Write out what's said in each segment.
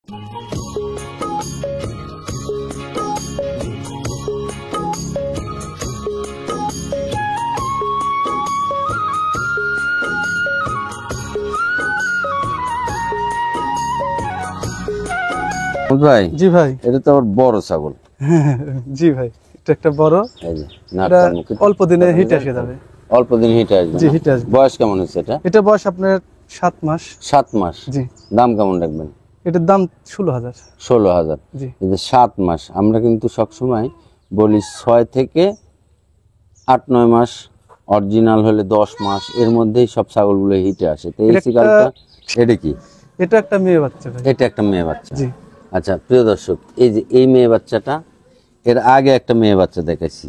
ভাই জি ভাই, এটা তো বড় ছাগল। জি ভাই, এটা একটা বড়, অল্প দিনে হিট আসে যাবে। অল্প দিন হিট আসবে? জি হিট আসবে। বয়স কেমন হচ্ছে এটা? এটা বয়স আপনার 7 মাস। 7 মাস? জি। দাম কেমন রাখবেন? এটার দাম 16,000। 16,000? জি। এই যে 7 মাস, আমরা কিন্তু সবসময় বলি 6 থেকে 8-9 মাস, অরিজিনাল হলে 10 মাস, এর মধ্যেই সব ছাগলগুলো হিটে আসে। তো এই সিরিয়ালটা এটা কি? এটা একটা মেয়ে বাচ্চা ভাই। এটা একটা মেয়ে বাচ্চা? জি। আচ্ছা প্রিয় দর্শক, এই যে এই মেয়ে বাচ্চাটা, এর আগে একটা মেয়ে বাচ্চা দেখাইছি।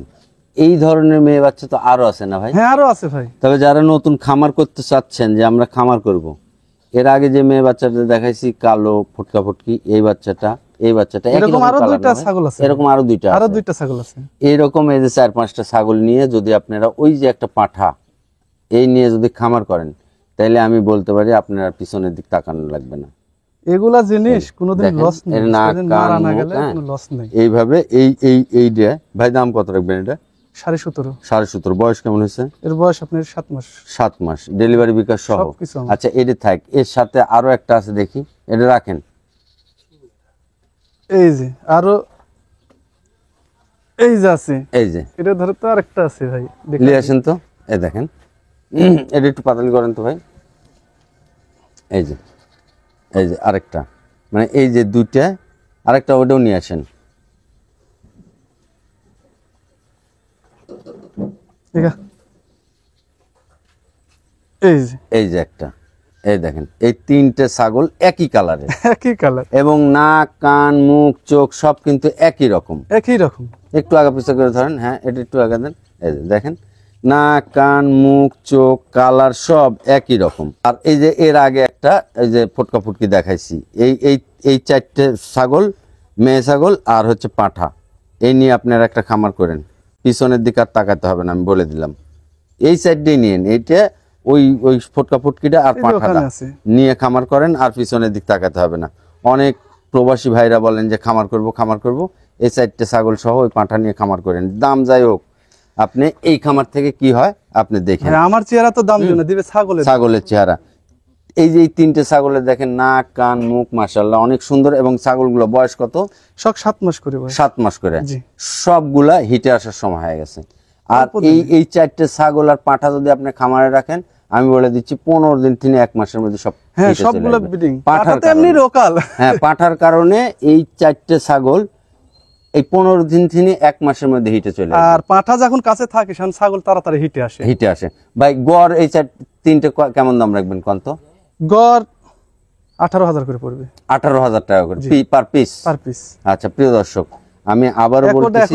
এই ধরনের মেয়ে বাচ্চা তো আরো আছে না ভাই? হ্যাঁ আরো আছে ভাই। তবে যারা নতুন খামার করতে চাচ্ছেন যে আমরা খামার করব, এর আগে যে মেয়ে বাচ্চাটা দেখাইছি কালো ফুটকা ফুটকি, এই বাচ্চাটা এরকম আরো দুইটা ছাগল আছে। এরকম আরো দুইটা ছাগল আছে। এইরকম এই যে 4-5টা ছাগল নিয়ে যদি আপনারা ওই যে একটা পাঠা এই নিয়ে যদি খামার করেন, তাহলে আমি বলতে পারি আপনার পিছনের দিক তাকানো লাগবে না। এগুলা জিনিস কোনোদিন লস নেই, মারা না গেলে কোনো লস নেই। এইভাবে এই ভাই দাম কত রাখবেন এটা? 17.5। 17.5। বয়স কেমন হয়েছে? এর বয়স আপনার 7 মাস। 7 মাস, ডেলিভারি বিকাশ সহ? আচ্ছা এটা থাক, এর সাথে আরো একটা আছে দেখি, এটা রাখেন। এই যে আরো এই যে আছে, এই যে এটা ধরে তো আরেকটা আছে ভাই, নিয়ে আসেন তো। এই দেখেন, এটা একটু পাতালি করেন তো ভাই। এই যে আরেকটা, মানে এই যে দুইটা, আরেকটা ওটাও নিয়ে আসেন। এই যে একটা, এই দেখেন, এই 3টে ছাগল একই কালারে, এবং নাক কান মুখ চোখ সব কিন্তু একই রকম। একটু আগা পিছা করে ধরেন, হ্যাঁ এটা একটু আগা দেন। এই যে দেখেন, নাক কান মুখ চোখ কালার সব একই রকম। আর এই যে এর আগে একটা এই যে ফুটকা ফুটকি দেখাইছি, এই 4টে ছাগল, মেয়ে ছাগল আর হচ্ছে পাঁঠা, এই নিয়ে আপনারা একটা খামার করেন। পিছনের দিকে আর তাকাতে হবে না, আমি বলে দিলাম। এই সাইডটাই নিয়েন, এইটা ওই ফুটকা ফুটকিটা আর পাঁঠাটা নিয়ে খামার করেন, আর পিছনের দিক তাকাতে হবে না। অনেক প্রবাসী ভাইরা বলেন যে খামার করব, এই 4টে ছাগল সহ ওই পাঁঠা নিয়ে খামার করেন। দাম যাই হোক, আপনি এই খামার থেকে কি হয় আপনি দেখেন। আমার চেহারা তো দাম দিবে ছাগলের চেহারা। এই যে এই 3টে ছাগলের দেখেন নাক কান মুখ মাশাআল্লাহ অনেক সুন্দর, এবং ছাগলগুলো বয়স কত? সব 7 মাস করে। 7 মাস করে। সবগুলা হিটে আসার সময় হয়ে গেছে। আর এই 4টে ছাগল আর পাঁঠা যদি আপনি খামারে রাখেন, আমি বলে দিচ্ছি 15 দিন থেকে 1 মাসের মধ্যে সব সবগুলো ব্রিডিং। পাঁঠার কারণে এই 4টে ছাগল এই 15 দিন থেকে 1 মাসের মধ্যে হিটে চলে আসে। আর পাঁঠা যখন কাছে থাকে তখন ছাগল তাড়াতাড়ি হিটে আসে। ভাই গড় এই 3টে কেমন দাম রাখবেন কোন তো? গড় 18,000 করে পড়বে। 18,000 টাকা করে পার পিস? আচ্ছা প্রিয় দর্শক, আমি আবারও বলতেছি,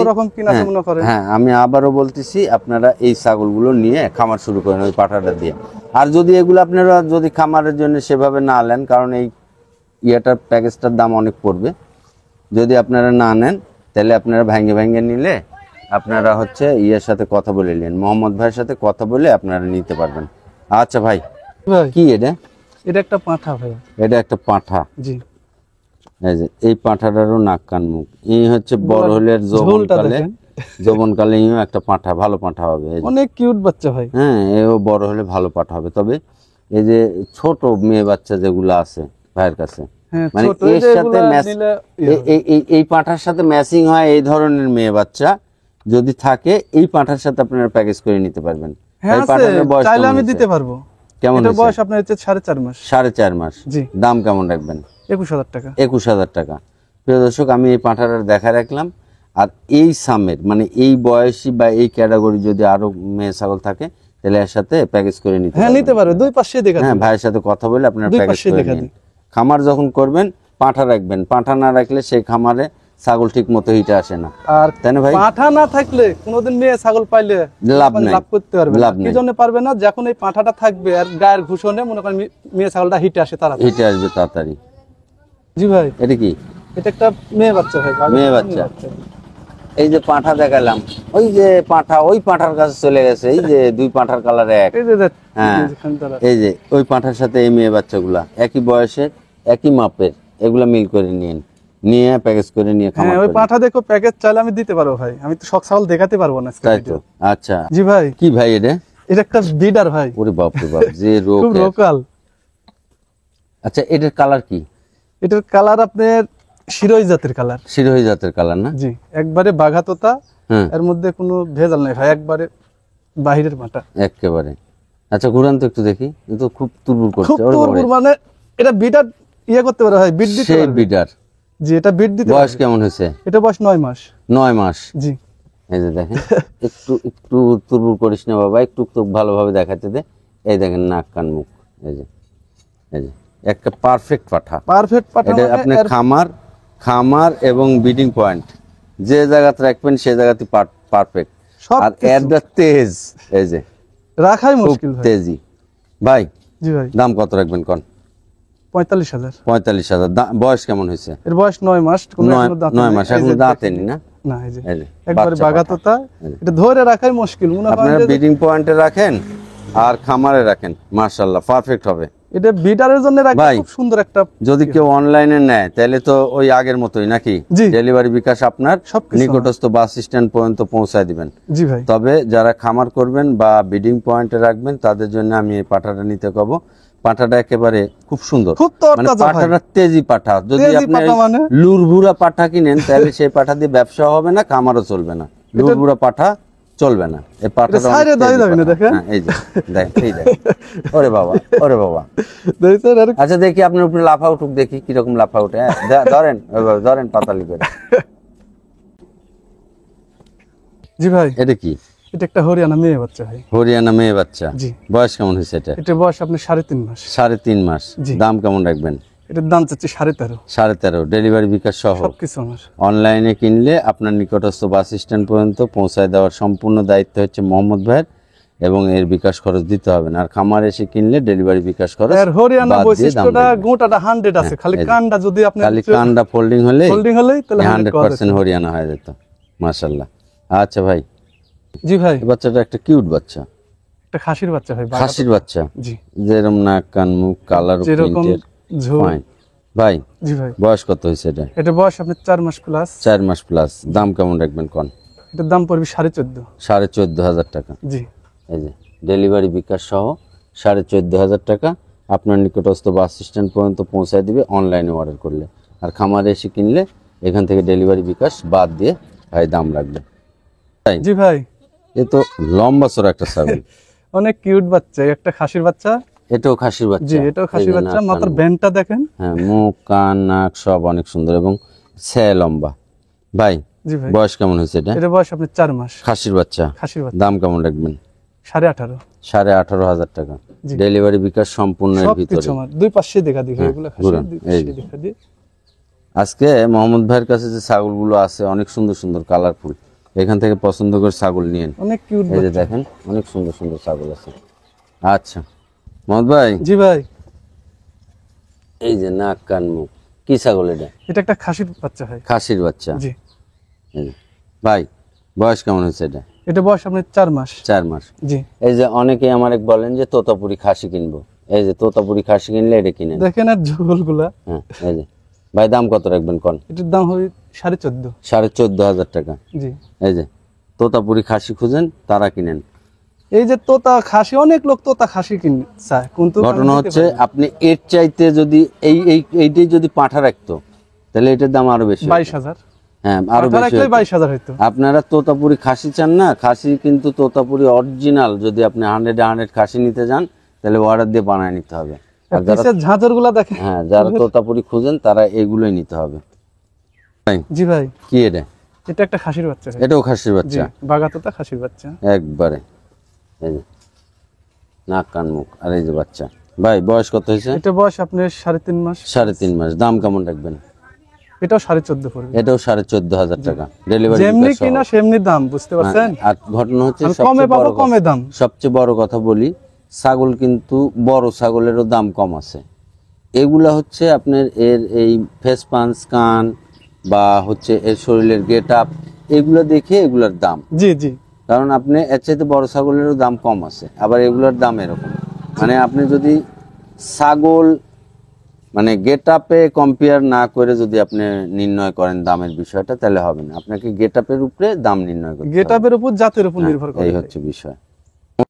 আমি আবারও বলতেছি, আপনারা এই ছাগলগুলো নিয়ে খামার শুরু করেন ওই পাঠাটা দিয়ে। আর যদি এগুলো আপনারা যদি খামারের জন্য সেভাবে না নেন, কারণ এই ইয়াটার প্যাকেজটার দাম অনেক পড়বে, যদি আপনারা না নেন তাহলে আপনারা ভেঙে নিলে আপনারা হচ্ছে ইয়ের সাথে কথা বলে নিন, মোহাম্মদ ভাইয়ের সাথে কথা বলে আপনারা নিতে পারবেন। আচ্ছা ভাই, কি এটা? এটা একটা পাঁঠা ভাই। এটা একটা পাঁঠা? জি। এই পাঁঠাটারও নাক কান মুখ, এই হচ্ছে বড় হলে যৌবনকালে একটা পাঁঠা, ভালো পাঁঠা হবে, অনেক কিউট বাচ্চা ভাই। হ্যাঁ, এও বড় হলে ভালো পাঁঠা হবে। তবে এই যে ছোট মেয়ে বাচ্চা যেগুলো আছে ভাইয়ের কাছে, মানে এর সাথে এই পাঁঠার সাথে ম্যাচিং হয় এই ধরনের মেয়ে বাচ্চা যদি থাকে, এই পাঁঠার সাথে আপনারা প্যাকেজ করে নিতে পারবেন। আমি দিতে পারবো। কেমন বয়স আপনার হচ্ছে 4.5 মাস। 4.5 মাস। দাম কেমন রাখবেন? 21,000 টাকা। 21,000 টাকা। প্রিয় দর্শক, আমি এই পাঁঠাটার দেখা রাখলাম। আর এই সামের মানে এই বয়সী বা এই ক্যাটাগরি যদি আরো মেয়ে ছাগল থাকে, তাহলে এর সাথে প্যাকেজ করে নিতে পারবে। দুই পাশে দেখা, ভাইয়ের সাথে কথা বলে আপনার প্যাকেজ করে নিন। খামার যখন করবেন পাঁঠা রাখবেন, পাঁঠা না রাখলে সেই খামারে ছাগল ঠিক মতো হিটে আসে না। আর তাই না ভাই, পাঁঠা না থাকলে কোনোদিন মেয়ে ছাগল পাইলে লাভ করতে পারবে না। কি জন্য পারবে না? যখন এই পাঁঠাটা থাকবে আর গায়ের ঘুষণে মনে করেন মেয়ে ছাগলটা হিটে আসে, হিটে আসবে তাড়াতাড়ি। জি ভাই, এটা কি? এটা একটা মেয়ে বাচ্চা ভাই। মেয়ে বাচ্চা। এই যে পাঁঠা দেখালাম, ওই যে পাঁঠা ওই পাঁঠার কাছে চলে গেছে, এই যে দুই পাঁঠার কালার এক। হ্যাঁ, এই যে ওই পাঁঠার সাথে এই মেয়ে বাচ্চাগুলা একই বয়সের একই মাপের, এগুলা মিল করে নিয়ে প্যাকেজ করে নিয়ে খামার ওই পাঁঠা দেখো প্যাকেজ চাইলে আমি দিতে পারবো ভাই, আমি তো সব ছাগল দেখাতে পারবো না। তাই তো, আচ্ছা। জি ভাই। কি ভাই এটা? এটা একটা বিডার ভাই। ওরে বাপ রে বাপ, যে রোগ, খুব লোকাল। আচ্ছা, এটার কালার কি? এটার কালার আপনার শিরোই জাতের কালার। শিরোই জাতের কালার না? জি, একবারে বাঘা তোতা, এর মধ্যে কোনো ভেজাল নাই ভাই, একবারে বাহিরের পাঁঠা একেবারে। আচ্ছা, ঘুরান তো একটু দেখি, কিন্তু খুব তুরবুর করছে। খুব তুরবুর, মানে এটা বিডার করতে পারে ভাই, বিট দিতে পারে। বিডার। জি, এটা বিট দিতে পারে। বয়স কেমন হয়েছে? এটা বয়স 9 মাস। 9 মাস। জি। এই যে দেখেন, একটু তুরবুর করিস না বাবা, একটু ভালোভাবে দেখাতে দে। এই দেখেন নাক কান মুখ, এই যে একটা পারফেক্ট পাঠা। পারফেক্ট পাঠা এটা মানে আপনি খামার এবং ব্রিডিং পয়েন্ট যে জায়গাতে রাখবেন সেই জায়গাতে পারফেক্ট। আর এরটা তেজ, এই যে রাখাই মুশকিল ভাই, তেজি। ভাই, জি ভাই, দাম কত রাখবেন কোন? 45,000। 45,000। বয়স কেমন হয়েছে? এর বয়স 9 মাস। 9 মাস, এখনো দাঁতেনি না? না, এই যে একবারে বাগাতোতা। এটা ধরে রাখাই মুশকিল। মনে হয় আপনারা ব্রিডিং পয়েন্টে রাখেন আর খামারে রাখেন, মাশাআল্লাহ পারফেক্ট হবে। এটা বিডারের জন্য রাখা খুব সুন্দর একটা। যদি কেউ অনলাইনে নেয় তাহলে তো ওই আগের মতোই নাকি? ডেলিভারি বিকাশ আপনার নিকটস্থ বাস স্ট্যান্ড পর্যন্ত পৌঁছায় দিবেন। জি ভাই। তবে যারা খামার করবেন বা ব্রিডিং পয়েন্টে রাখবেন তাদের জন্য আমি এই পাঠাটা নিতে কব। পাঠাটা একেবারে খুব সুন্দর, মানে পাঠাটা তেজি পাঠা। যদি আপনি লুরভুরা পাঠা কিনেন তাহলে সেই পাঠা দিয়ে ব্যবসা হবে না, খামারও চলবে না। লুরভুরা পাঠা চলবে না। এই পাঠাটা এই যে দেখেন, ওরে বাবা, ওরে বাবা। আচ্ছা, দেখি আপনার উপরে লাফা উঠুক, দেখি কিরকম লাফা উঠে। ধরেন পাতালি করে। জি ভাই। এটা কি? এটা একটা হরিয়ানা মেয়ে বাচ্চা ভাই। হরিয়ানা মেয়ে বাচ্চা। জি। বয়স কেমন হয়েছে এটা? এটা বয়স আপনি 3.5 মাস। 3.5 মাস। দাম কেমন রাখবেন? এটার দাম চাচ্ছি 13.5। 13.5, ডেলিভারি বিকাশ সহ সবকিছু আমার। অনলাইনে কিনলে আপনার নিকটস্থ বাস স্ট্যান্ড পর্যন্ত পৌঁছায় দেওয়ার সম্পূর্ণ দায়িত্ব হচ্ছে মোহাম্মদ ভাইয়ের, এবং এর বিকাশ খরচ দিতে হবে না। আর খামার এসে কিনলে ডেলিভারি বিকাশ খরচ। আর হরিয়ানা বৈশিষ্ট্যটা গোটাটা 100 আছে, খালি কানটা যদি আপনি খালি কানটা ফোল্ডিং হলেই তাহলে 100% হরিয়ানা হয়ে যেত। মাশাআল্লাহ। আচ্ছা ভাই। জি ভাই। এই বাচ্চাটা একটা কিউট বাচ্চা, একটা খাসির বাচ্চা ভাই। খাসির বাচ্চা। জি। যেরকম নাক কান মুখ কালার প্রিন্টের ফাইন। ভাই, জি ভাই, বয়স কত হয়েছে এটা? এটা বয়স আপনার 4 মাস প্লাস। 4 মাস প্লাস। দাম কেমন রাখবেন কোন? এটার দাম পড়বে 14.5। 14.5 টাকা। জি। এই যে ডেলিভারি বিকাশ সহ 14.5 টাকা আপনার নিকটস্থ বাস স্ট্যান্ড পর্যন্ত পৌঁছায় দিবে অনলাইনে অর্ডার করলে। আর খামারে এসে কিনলে এখান থেকে ডেলিভারি বিকাশ বাদ দিয়ে ভাই দাম রাখবে। জি ভাই। এ তো লম্বা চড়া একটা ছাগল। অনেক কিউট বাচ্চা, একটা খাসির বাচ্চা। এটাও খাসির বাচ্চা। জি, এটাও খাসির বাচ্চা। মাথার ব্যান্ডটা দেখেন। হ্যাঁ, মুখ কান নাক সব অনেক সুন্দর এবং ছে লম্বা। ভাই, জি ভাই, বয়স কেমন হয়েছে এটা? এটা বয়স আপনার 4 মাস। খাসির বাচ্চা। দাম কেমন রাখবেন? 18.5। 18,500 টাকা। ডেলিভারি বিকাশ সম্পূর্ণ এর ভিতরে। দুই পাশে দেখা এগুলো খাসি, দুই পাশে দেখা দিয়ে। আজকে মোহাম্মদ ভাইয়ের কাছে যে ছাগলগুলো আছে অনেক সুন্দর সুন্দর কালারফুল, এখান থেকে পছন্দ করে ছাগল নিয়েন। অনেক কিউট, এই যে দেখেন অনেক সুন্দর সুন্দর ছাগল আছে। আচ্ছা মোহাম্মদ ভাই। জি ভাই। এই যে নাক কান মুখ, কি ছাগল এটা? এটা একটা খাসির বাচ্চা ভাই। খাসির বাচ্চা। জি। ভাই, বয়স কেমন হয়েছে এটা? এটা বয়স আপনার 4 মাস। 4 মাস। জি। এই যে অনেকে আমারে বলেন যে তোতাপুরি খাসি কিনবো, এই যে তোতাপুরি খাসি কিনলে এটা কিনেন। দেখেন আর ঝোলগুলা। হ্যাঁ, এই যে ভাই দাম কত রাখবেন কোন? এটার দাম হবে 14.5। 14,500 টাকা। জি। এই যে তোতাপুরি খাসি খুঁজেন তারা কিনেন। এই যে তোতা খাসি, অনেক লোক তোতা খাসি কিনে চায়, কিন্তু ঘটনা হচ্ছে আপনি এর চাইতে যদি এইটাই যদি পাঠা রাখতো তাহলে এটার দাম আরো বেশি, 22,000। হ্যাঁ, আরো বেশি, 22,000 হইতো। আপনারা তোতাপুরি খাসি চান না? খাসি কিন্তু তোতাপুরি অরিজিনাল যদি আপনি 100 খাসি নিতে যান তাহলে অর্ডার দিয়ে বানায় নিতে হবে। আর যারা ঝাঁঝরগুলা দেখেন, হ্যাঁ, যারা তোতাপুরি খুঁজেন তারা এগুলোই নিতে হবে। জি ভাই। কি এটা? এটা একটা খাসির বাচ্চা। এটাও খাসির বাচ্চা। বাঘা তোতা খাসির বাচ্চা একবারে। এই যে নাক কান মুখ আর এই যে বাচ্চা। ভাই, বয়স কত হয়েছে? এটা বয়স আপনার 3.5 মাস। 3.5 মাস। দাম কেমন রাখবেন? এটাও 14.5 পড়বে। এটাও 14,500 টাকা। ডেলিভারি যেমনি কিনা সেমনি দাম, বুঝতে পারছেন? আর ঘটনা হচ্ছে কমে পাবো, কমে দাম। সবচেয়ে বড় কথা বলি, ছাগল কিন্তু বড় ছাগলেরও দাম কম আছে। এগুলা হচ্ছে আপনার এর এই ফেস পাঞ্চ, কান বা হচ্ছে এর শরীরের গেট আপ, এগুলা দেখে এগুলার দাম। জি জি। কারণ আপনি এর চাইতে বড় ছাগলেরও দাম কম আছে, আবার এগুলার দাম এরকম। মানে আপনি যদি ছাগল মানে গেট আপে কম্পেয়ার না করে যদি আপনি নির্ণয় করেন দামের বিষয়টা, তাহলে হবে না। আপনাকে গেট আপের উপরে দাম নির্ণয় করতে হবে। গেট আপের উপর, জাতের উপর নির্ভর করে, এই হচ্ছে বিষয়।